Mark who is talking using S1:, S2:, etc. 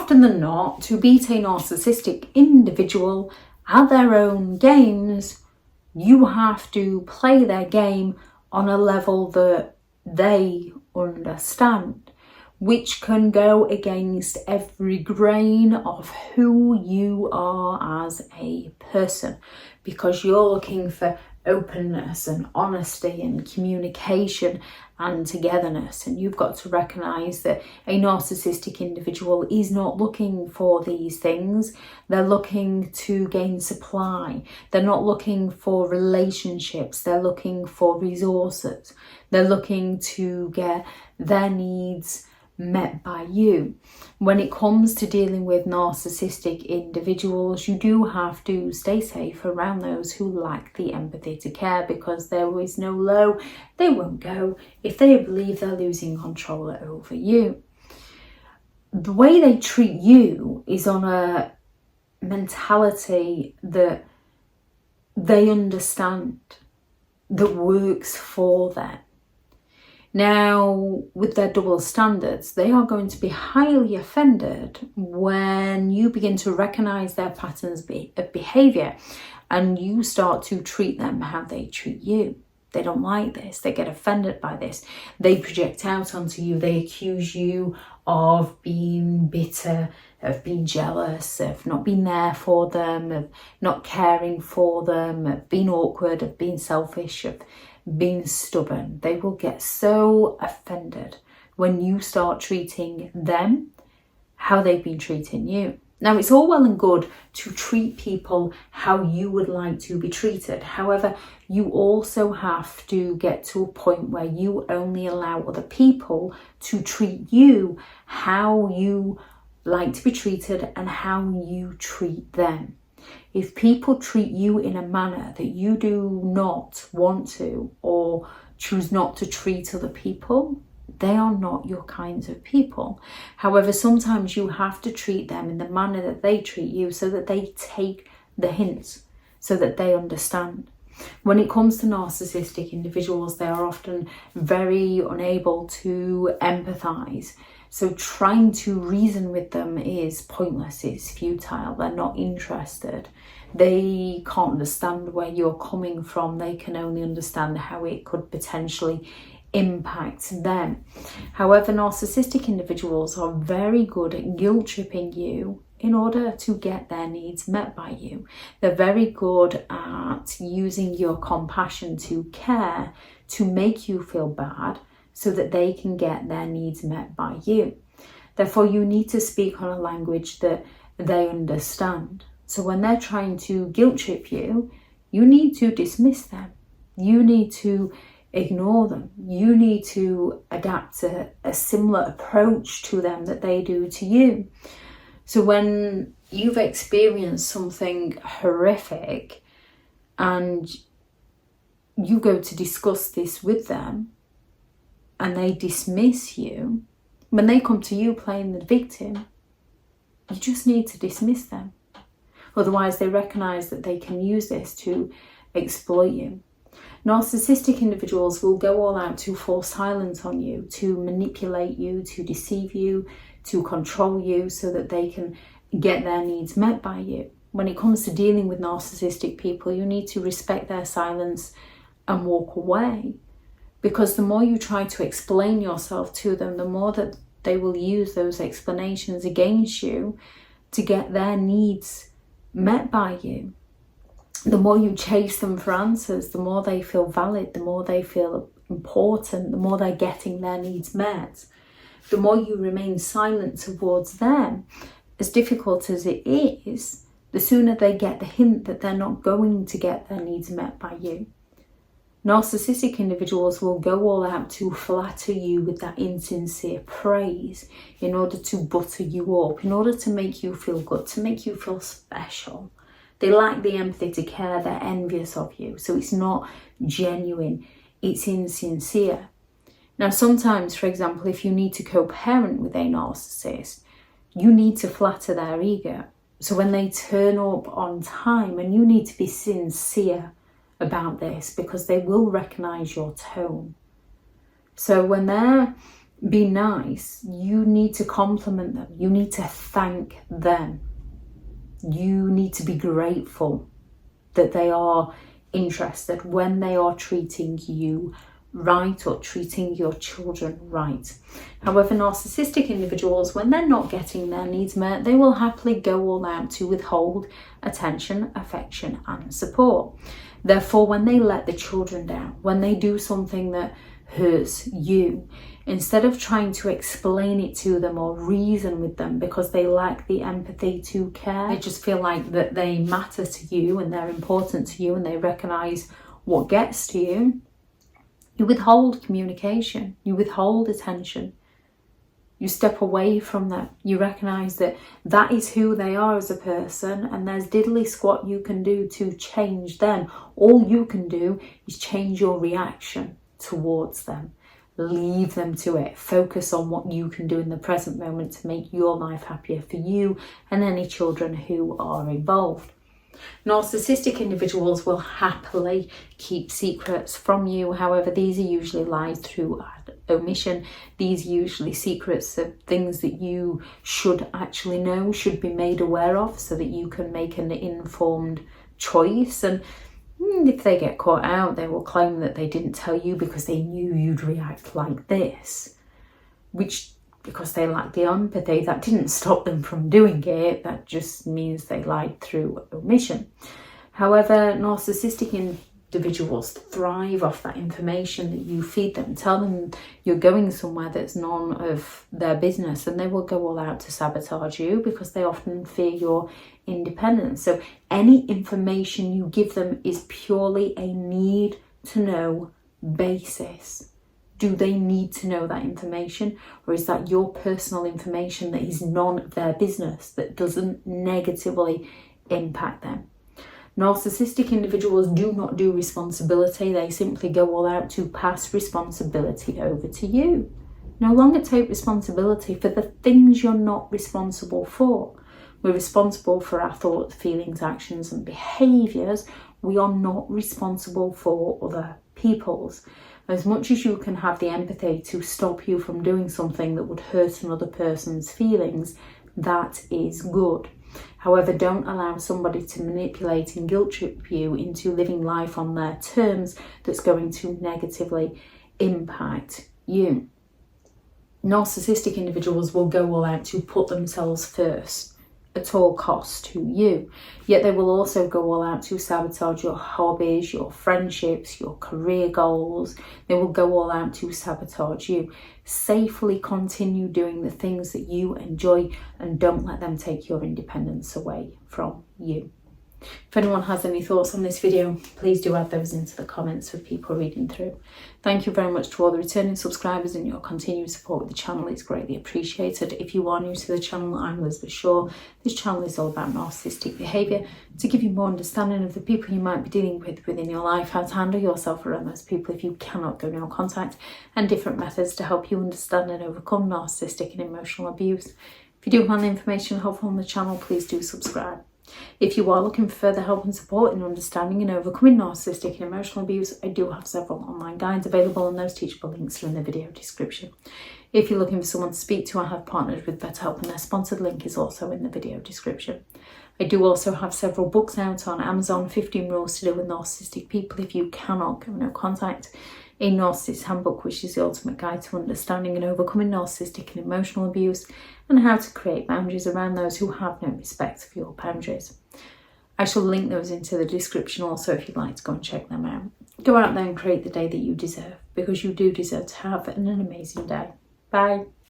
S1: often than not, to beat a narcissistic individual at their own games, you have to play their game on a level that they understand, which can go against every grain of who you are as a person, because you're looking for openness and honesty and communication and togetherness. And you've got to recognize that a narcissistic individual is not looking for these things. They're looking to gain supply. They're not looking for relationships. They're looking for resources. They're looking to get their needs met by you. When it comes to dealing with narcissistic individuals, you do have to stay safe around those who lack the empathy to care, because there is no low they won't go if they believe they're losing control over you. The way they treat you is on a mentality that they understand, that works for them. Now, with their double standards, they are going to be highly offended when you begin to recognize their patterns of behavior and you start to treat them how they treat you. They don't like this. They get offended by this. They project out onto you. They accuse you of being bitter, of being jealous, of not being there for them, of not caring for them, of being awkward, of being selfish, of being stubborn. They will get so offended when you start treating them how they've been treating you. Now, it's all well and good to treat people how you would like to be treated. However, you also have to get to a point where you only allow other people to treat you how you like to be treated and how you treat them. If people treat you in a manner that you do not want to or choose not to treat other people, they are not your kinds of people. However, sometimes you have to treat them in the manner that they treat you so that they take the hints, so that they understand. When it comes to narcissistic individuals, they are often very unable to empathize. So trying to reason with them is pointless, it's futile, they're not interested. They can't understand where you're coming from. They can only understand how it could potentially impact them. However, narcissistic individuals are very good at guilt tripping you in order to get their needs met by you. They're very good at using your compassion to care to make you feel bad so that they can get their needs met by you. Therefore, you need to speak on a language that they understand. So when they're trying to guilt trip you, you need to dismiss them. You need to ignore them. You need to adapt a similar approach to them that they do to you. So when you've experienced something horrific and you go to discuss this with them and they dismiss you, when they come to you playing the victim, you just need to dismiss them. Otherwise, they recognize that they can use this to exploit you. Narcissistic individuals will go all out to force silence on you, to manipulate you, to deceive you, to control you so that they can get their needs met by you. When it comes to dealing with narcissistic people, you need to respect their silence and walk away. Because the more you try to explain yourself to them, the more that they will use those explanations against you to get their needs met by you. The more you chase them for answers, the more they feel valid, the more they feel important, the more they're getting their needs met. The more you remain silent towards them, as difficult as it is, the sooner they get the hint that they're not going to get their needs met by you. Narcissistic individuals will go all out to flatter you with that insincere praise in order to butter you up, in order to make you feel good, to make you feel special. They lack the empathy to care, they're envious of you. So it's not genuine, it's insincere. Now, sometimes, for example, if you need to co-parent with a narcissist, you need to flatter their ego. So when they turn up on time, and you need to be sincere about this because they will recognize your tone. So when they're be nice, you need to compliment them. You need to thank them. You need to be grateful that they are interested when they are treating you right or treating your children right. However, narcissistic individuals, when they're not getting their needs met, they will happily go all out to withhold attention, affection and support. Therefore, when they let the children down, when they do something that hurts you, instead of trying to explain it to them or reason with them because they lack the empathy to care, they just feel like that they matter to you and they're important to you and they recognize what gets to you, you withhold communication, you withhold attention, you step away from them. You recognize that that is who they are as a person and there's diddly squat you can do to change them. All you can do is change your reaction towards them. Leave them to it. Focus on what you can do in the present moment to make your life happier for you and any children who are involved. Narcissistic individuals will happily keep secrets from you. However, these are usually lied through omission. These are usually secrets of things that you should actually know, should be made aware of, so that you can make an informed choice. And if they get caught out, they will claim that they didn't tell you because they knew you'd react like this, which, because they lack the empathy, that didn't stop them from doing it. That just means they lied through omission. However, narcissistic individuals thrive off that information that you feed them. Tell them you're going somewhere that's none of their business and they will go all out to sabotage you because they often fear your independence. So any information you give them is purely a need to know basis. Do they need to know that information, or is that your personal information that is none of their business, that doesn't negatively impact them? Narcissistic individuals do not do responsibility. They simply go all out to pass responsibility over to you. No longer take responsibility for the things you're not responsible for. We're responsible for our thoughts, feelings, actions and behaviours. We are not responsible for other people's. As much as you can have the empathy to stop you from doing something that would hurt another person's feelings, that is good. However, don't allow somebody to manipulate and guilt trip you into living life on their terms that's going to negatively impact you. Narcissistic individuals will go all out to put themselves first at all costs to you, yet they will also go all out to sabotage your hobbies, your friendships, your career goals. They will go all out to sabotage you. Safely continue doing the things that you enjoy and don't let them take your independence away from you. If anyone has any thoughts on this video, please do add those into the comments for people reading through. Thank you very much to all the returning subscribers and your continued support with the channel. It's greatly appreciated. If you are new to the channel, I'm Elizabeth Shaw. This channel is all about narcissistic behaviour to give you more understanding of the people you might be dealing with within your life, how to handle yourself around those people if you cannot go no contact, and different methods to help you understand and overcome narcissistic and emotional abuse. If you do find the information helpful on the channel, please do subscribe. If you are looking for further help and support in understanding and overcoming narcissistic and emotional abuse, I do have several online guides available and those teachable links are in the video description. If you're looking for someone to speak to, I have partnered with BetterHelp and their sponsored link is also in the video description. I do also have several books out on Amazon, 15 Rules to Deal with Narcissistic People If You Cannot Go No Contact, a Narcissists Handbook, which is the ultimate guide to understanding and overcoming narcissistic and emotional abuse, and how to create boundaries around those who have no respect for your boundaries. I shall link those into the description also if you'd like to go and check them out. Go out there and create the day that you deserve, because you do deserve to have an amazing day. Bye.